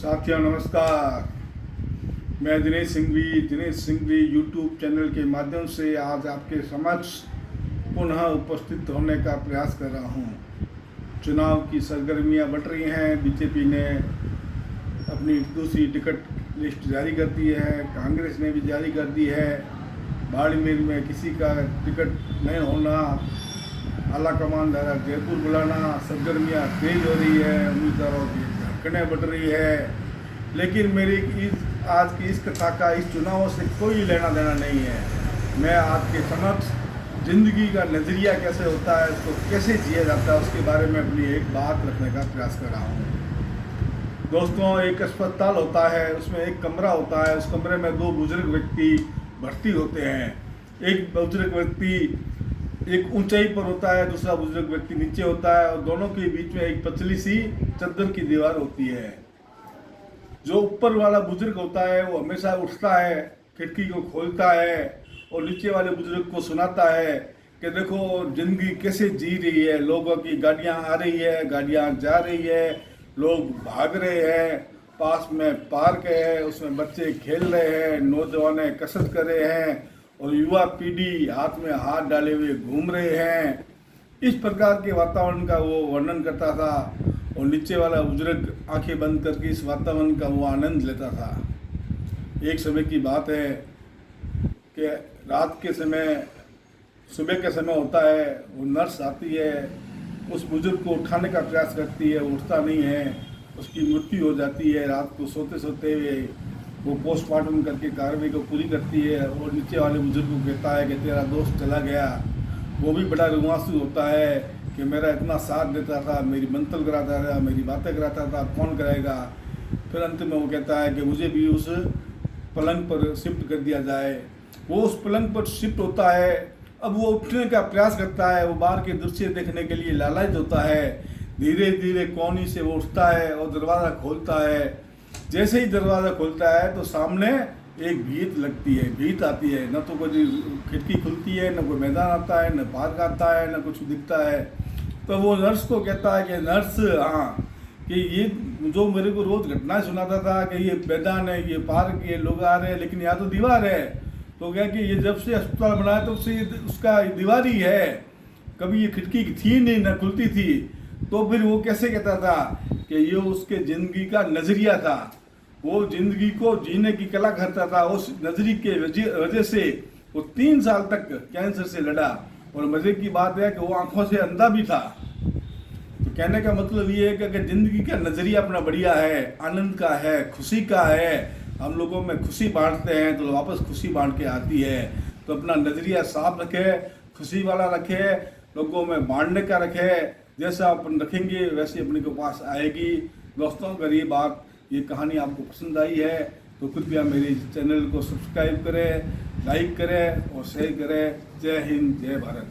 साथियों नमस्कार। मैं दिनेश सिंघवी यूट्यूब चैनल के माध्यम से आज आपके समक्ष पुनः उपस्थित होने का प्रयास कर रहा हूं। चुनाव की सरगर्मियां बढ़ रही हैं। बीजेपी ने अपनी दूसरी टिकट लिस्ट जारी कर दी है, कांग्रेस ने भी जारी कर दी है। बाड़मेर में किसी का टिकट नहीं होना, आलाकमान द्वारा जयपुर बुलाना, सरगर्मियाँ तेज हो रही है, उम्मीदवारों की धड़कनें बढ़ रही है। लेकिन मेरी आज की इस कथा का इस चुनावों से कोई लेना देना नहीं है। मैं आपके समक्ष ज़िंदगी का नज़रिया कैसे होता है, उसको कैसे जिया जाता है, उसके बारे में अपनी एक बात रखने का प्रयास कर रहा हूँ। दोस्तों, एक अस्पताल होता है, उसमें एक कमरा होता है। उस कमरे में दो बुजुर्ग व्यक्ति भर्ती होते हैं। एक बुजुर्ग व्यक्ति एक ऊंचाई पर होता है, दूसरा बुजुर्ग व्यक्ति नीचे होता है, और दोनों के बीच में एक पतली सी चद्दर की दीवार होती है। जो ऊपर वाला बुजुर्ग होता है वो हमेशा उठता है, खिड़की को खोलता है और नीचे वाले बुजुर्ग को सुनाता है कि देखो जिंदगी कैसे जी रही है। लोगों की गाड़ियां आ रही है, गाड़ियां जा रही है, लोग भाग रहे हैं, पास में पार्क है, उसमें बच्चे खेल रहे हैं, नौजवान कसरत कर रहे हैं और युवा पीढ़ी हाथ में हाथ डाले हुए घूम रहे हैं। इस प्रकार के वातावरण का वो वर्णन करता था और नीचे वाला बुजुर्ग आंखें बंद करके इस वातावरण का वो आनंद लेता था। एक समय की बात है कि रात के समय, सुबह के समय होता है, वो नर्स आती है, उस बुजुर्ग को उठाने का प्रयास करती है, वो उठता नहीं है, उसकी मृत्यु हो जाती है। रात को सोते सोते हुए वो पोस्टमार्टम करके कार्रवाई को पूरी करती है और नीचे वाले बुजुर्ग को कहता है कि तेरा दोस्त चला गया। वो भी बड़ा रुआंसू होता है कि मेरा इतना साथ देता था, मेरी मंतल कराता था, मेरी बातें कराता था, कौन कराएगा। फिर अंत में वो कहता है कि मुझे भी उस पलंग पर शिफ्ट कर दिया जाए। वो उस पलंग पर शिफ्ट होता है। अब वो उठने का प्रयास करता है, वो बाहर के दृश्य देखने के लिए लालच होता है। धीरे धीरे कोनी से वो उठता है और दरवाज़ा खोलता है। जैसे ही दरवाज़ा खोलता है तो सामने एक भीत लगती है, भीत आती है। न तो कोई खिड़की खुलती है, न कोई मैदान आता है, न पार्क आता है, न कुछ दिखता है। तो वो नर्स को कहता है कि नर्स, हाँ, कि ये जो मेरे को रोज़ घटना सुनाता था कि ये मैदान है, ये पार्क, ये लोग आ रहे हैं, लेकिन यहाँ तो दीवार है। तो क्या कि ये जब से अस्पताल बना है तब से उसका दीवार ही है, कभी ये खिड़की थी नहीं, न खुलती थी। तो फिर वो कैसे कहता था कि ये उसके ज़िंदगी का नज़रिया था। वो ज़िंदगी को जीने की कला करता था। उस नज़रिए के वजह से वो 3 साल तक कैंसर से लड़ा। और मज़े की बात है कि वो आंखों से अंधा भी था। तो कहने का मतलब ये है कि अगर ज़िंदगी का नज़रिया अपना बढ़िया है, आनंद का है, खुशी का है, हम लोगों में खुशी बांटते हैं तो वापस खुशी बांट के आती है। तो अपना नज़रिया साफ रखे, खुशी वाला रखे, लोगों में बांटने का रखे। जैसा अपन रखेंगे वैसे अपने के पास आएगी। दोस्तों, अगर ये कहानी आपको पसंद आई है तो कृपया मेरे चैनल को सब्सक्राइब करें, लाइक करें और शेयर करें। जय हिंद, जय भारत।